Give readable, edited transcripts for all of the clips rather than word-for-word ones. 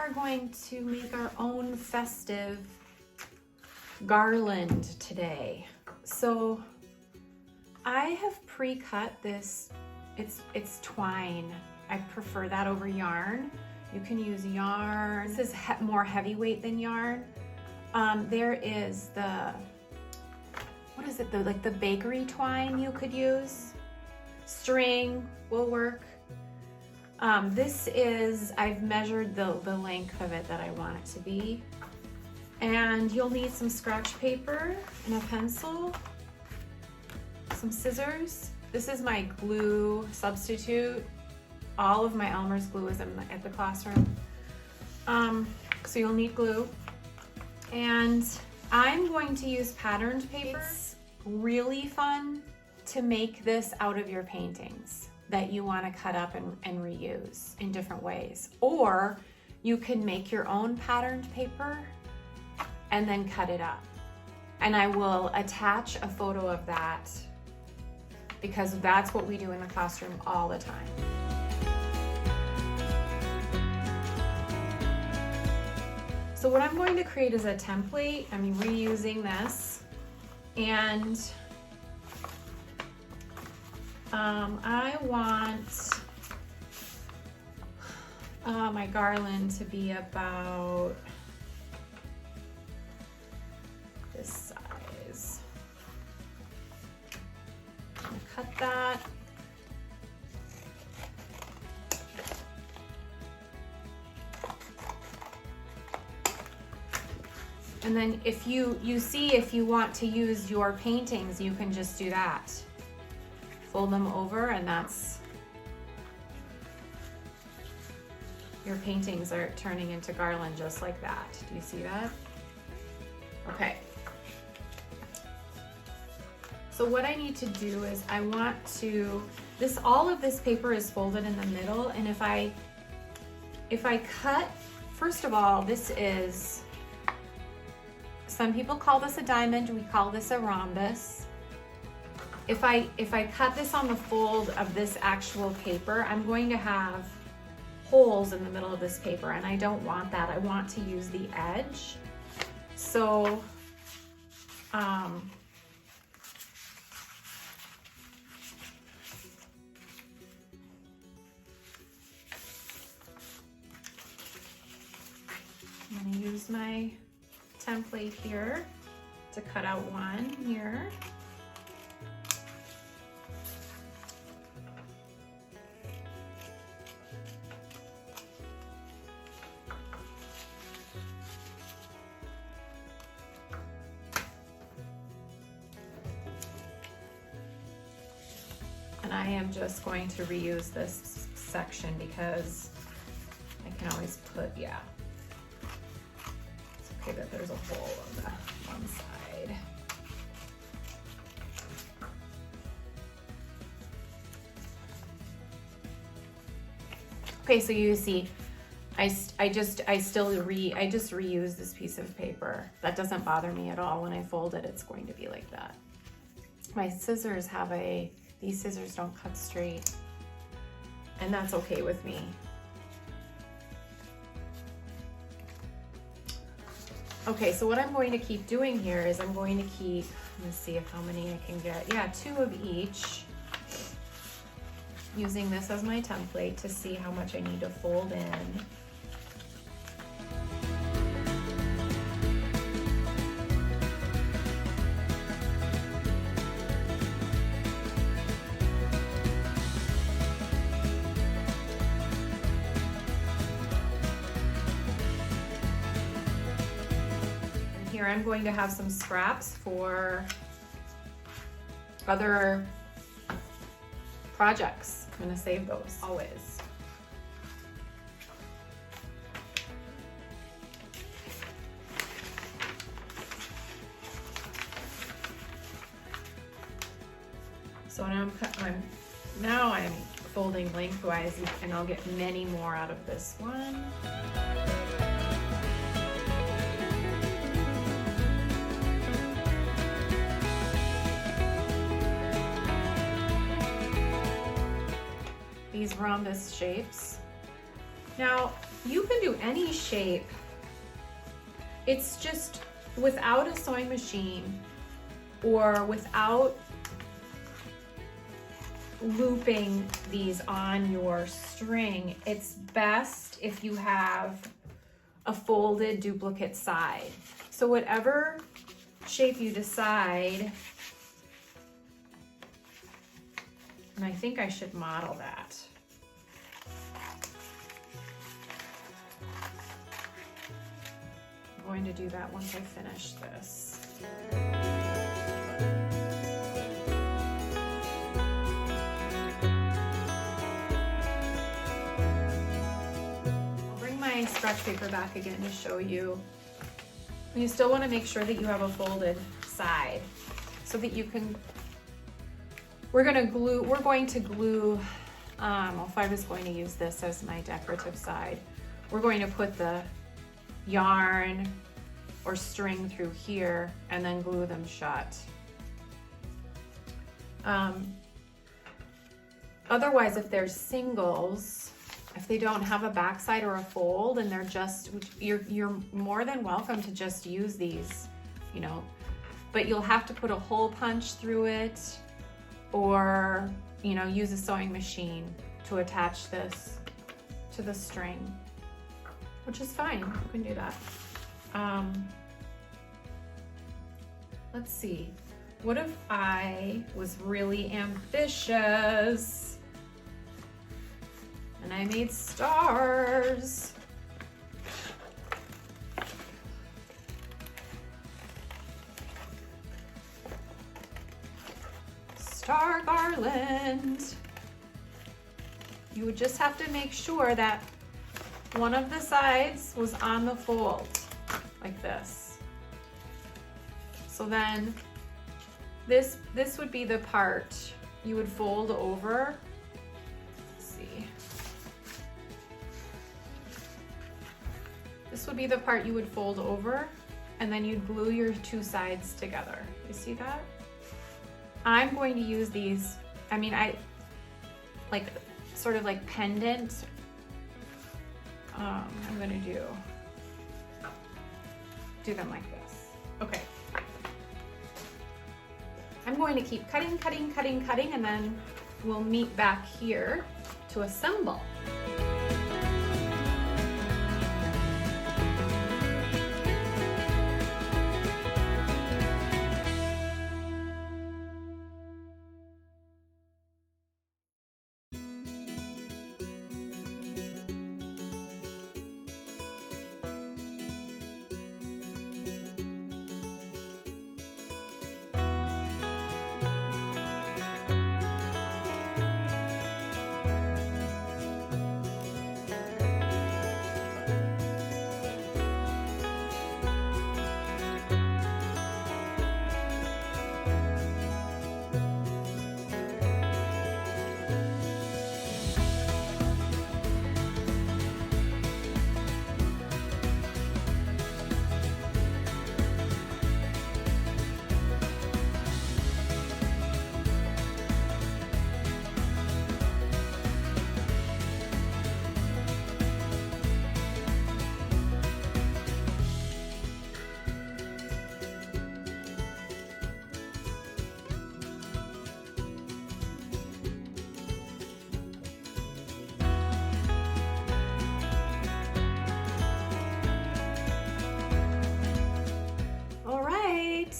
are going to make our own festive garland today. So I have pre-cut this, it's twine. I prefer that over yarn. You can use yarn. This is more heavyweight than yarn. There is the, what is it, like the bakery twine you could use. String will work. This is, I've measured the length of it that I want it to be. And you'll need some scratch paper and a pencil, some scissors. This is my glue substitute. All of my Elmer's glue is at the classroom. So you'll need glue. And I'm going to use patterned paper. It's really fun to make this out of your paintings that you want to cut up and reuse in different ways. Or you can make your own patterned paper and then cut it up. And I will attach a photo of that because that's what we do in the classroom all the time. So what I'm going to create is a template. I'm reusing this, and I want my garland to be about this size. I'm gonna cut that. And then if you see, if you want to use your paintings, you can just do that. Fold them over, and that's, your paintings are turning into garland just like that. Do you see that? Okay. So what I need to do is I want to, all of this paper is folded in the middle, and if I cut, first of all, this is, some people call this a diamond, we call this a rhombus. If I cut this on the fold of this actual paper, I'm going to have holes in the middle of this paper, and I don't want that. I want to use the edge. So, I'm gonna use my template here to cut out one here. And I am just going to reuse this section because I can always put, yeah. It's okay that there's a hole on the one side. Okay, so you see, I just reuse this piece of paper. That doesn't bother me at all. When I fold it, it's going to be like that. My scissors have these scissors don't cut straight, and that's okay with me. Okay, so what I'm going to keep doing here is I'm going to keep, let's see how many I can get. Yeah, 2 of each. Using this as my template to see how much I need to fold in. Here I'm going to have some scraps for other projects. I'm going to save those always. So now I'm folding lengthwise, and I'll get many more out of this one. These rhombus shapes. Now, you can do any shape. It's just without a sewing machine or without looping these on your string, it's best if you have a folded duplicate side. So whatever shape you decide, and I think I should model that. I'm going to do that once I finish this. I'll bring my scratch paper back again to show you. You still want to make sure that you have a folded side so that you can, we're going to glue, if I was going to use this as my decorative side, we're going to put the yarn or string through here and then glue them shut. Otherwise, if there's singles, if they don't have a backside or a fold and they're just, you're more than welcome to just use these, you know, but you'll have to put a hole punch through it or, you know, use a sewing machine to attach this to the string, which is fine, you can do that. Let's see, what if I was really ambitious and I made stars? Star garland. You would just have to make sure that one of the sides was on the fold, like this. So then this would be the part you would fold over. Let's see. This would be the part you would fold over, and then you'd glue your two sides together. You see that? I'm going to use these, I mean, like sort of like pendant. I'm gonna do them like this. Okay. I'm going to keep cutting, and then we'll meet back here to assemble.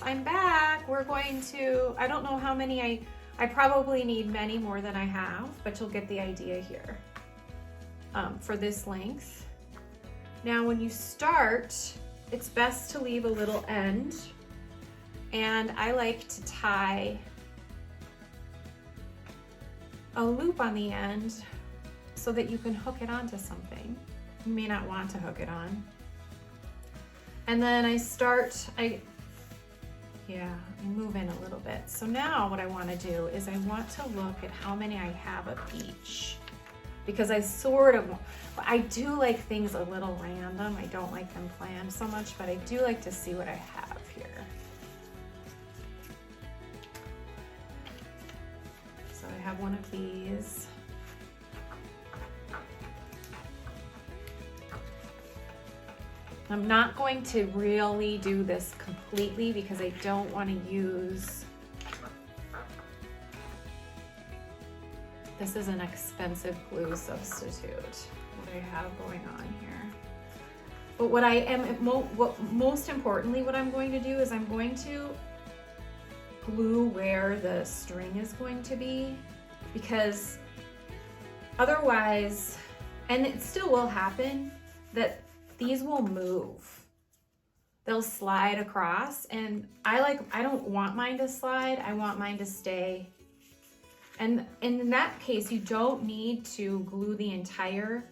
I'm back. We're going to, I don't know how many, I probably need many more than I have, but you'll get the idea here for this length. Now when you start, it's best to leave a little end, and I like to tie a loop on the end so that you can hook it onto something. You may not want to hook it on. And then I move in a little bit. So now what I want to do is I want to look at how many I have of each, because I do like things a little random. I don't like them planned so much, but I do like to see what I have here. So I have one of these. I'm not going to really do this completely because I don't want to use, this is an expensive glue substitute, what I have going on here. But what I am, most importantly, what I'm going to do is I'm going to glue where the string is going to be, because otherwise, and it still will happen, that these will move. They'll slide across, and I don't want mine to slide, I want mine to stay. And in that case, you don't need to glue the entire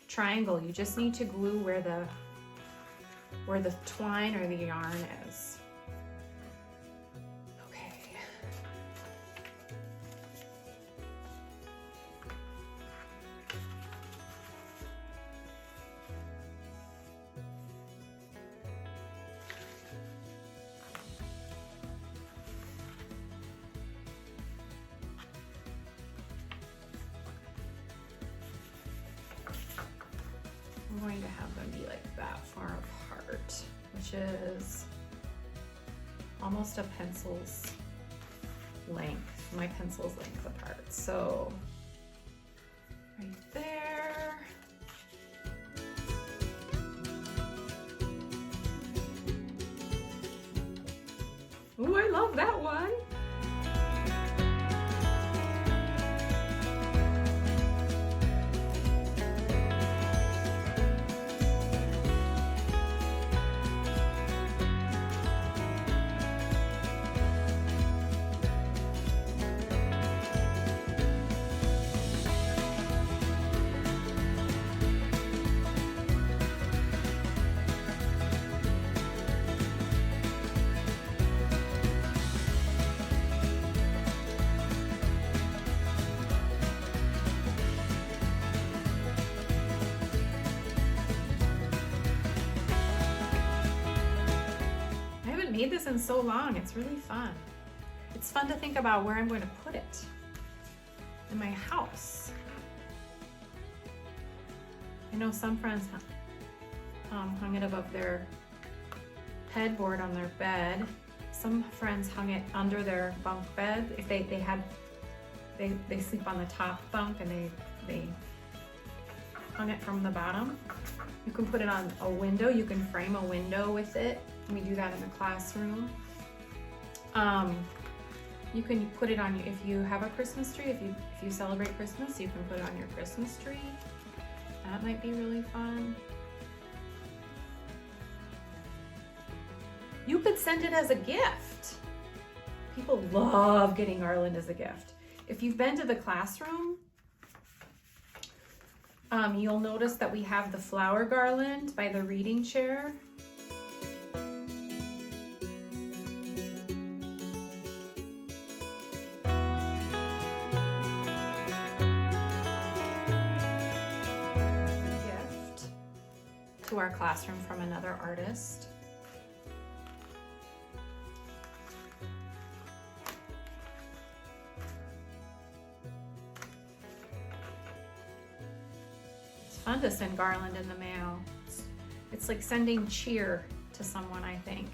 triangle. You just need to glue where the twine or the yarn is. Okay. I'm going to have them be like that far apart, which is almost a pencil's length, my pencil's length apart. So right there. Ooh, I love that one. Made this in so long. It's really fun. It's fun to think about where I'm going to put it in my house. I know some friends hung it above their headboard on their bed. Some friends hung it under their bunk bed. If they sleep on the top bunk and they hung it from the bottom. You can put it on a window. You can frame a window with it. We do that in the classroom. You can put it on, if you have a Christmas tree, if you celebrate Christmas, you can put it on your Christmas tree. That might be really fun. You could send it as a gift. People love getting garland as a gift. If you've been to the classroom, you'll notice that we have the flower garland by the reading chair. Gift to our classroom from another artist. Fun to send garland in the mail. It's like sending cheer to someone, I think.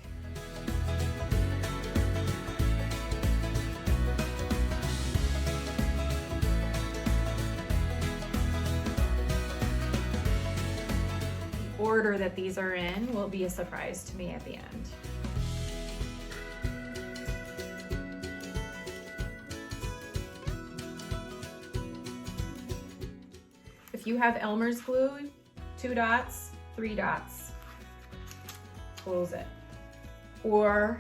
The order that these are in will be a surprise to me at the end. If you have Elmer's glue, 2 dots, 3 dots, close it. Or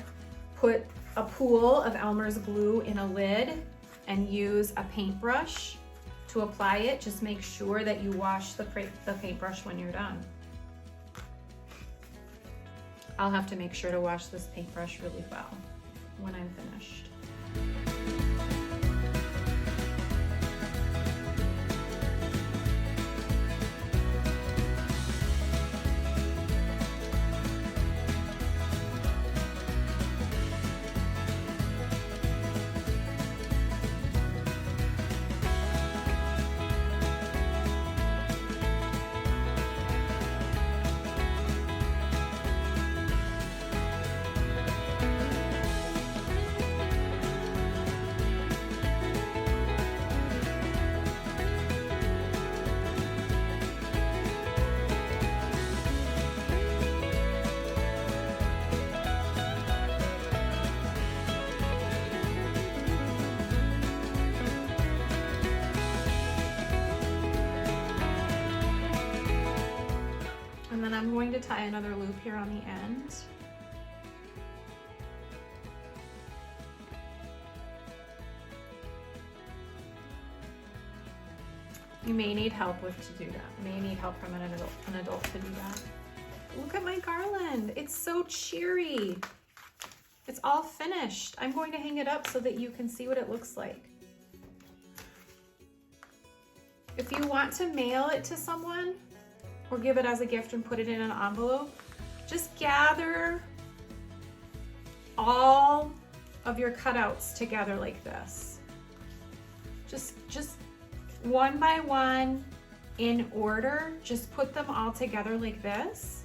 put a pool of Elmer's glue in a lid and use a paintbrush to apply it. Just make sure that you wash the paintbrush when you're done. I'll have to make sure to wash this paintbrush really well when I'm finished. And then I'm going to tie another loop here on the end. You may need help to do that. You may need help from an adult to do that. Look at my garland. It's so cheery. It's all finished. I'm going to hang it up so that you can see what it looks like. If you want to mail it to someone or give it as a gift and put it in an envelope, just gather all of your cutouts together like this. Just one by one in order, just put them all together like this.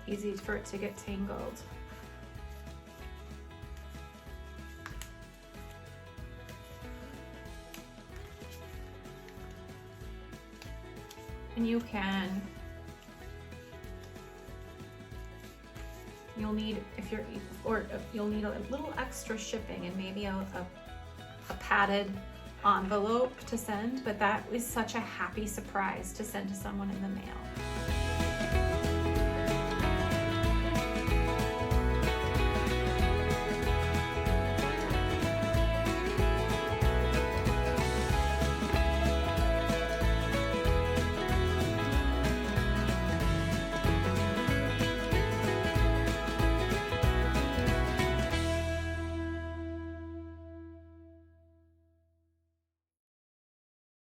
Easy for it to get tangled. And you'll need, you'll need a little extra shipping and maybe a padded envelope to send, but that is such a happy surprise to send to someone in the mail.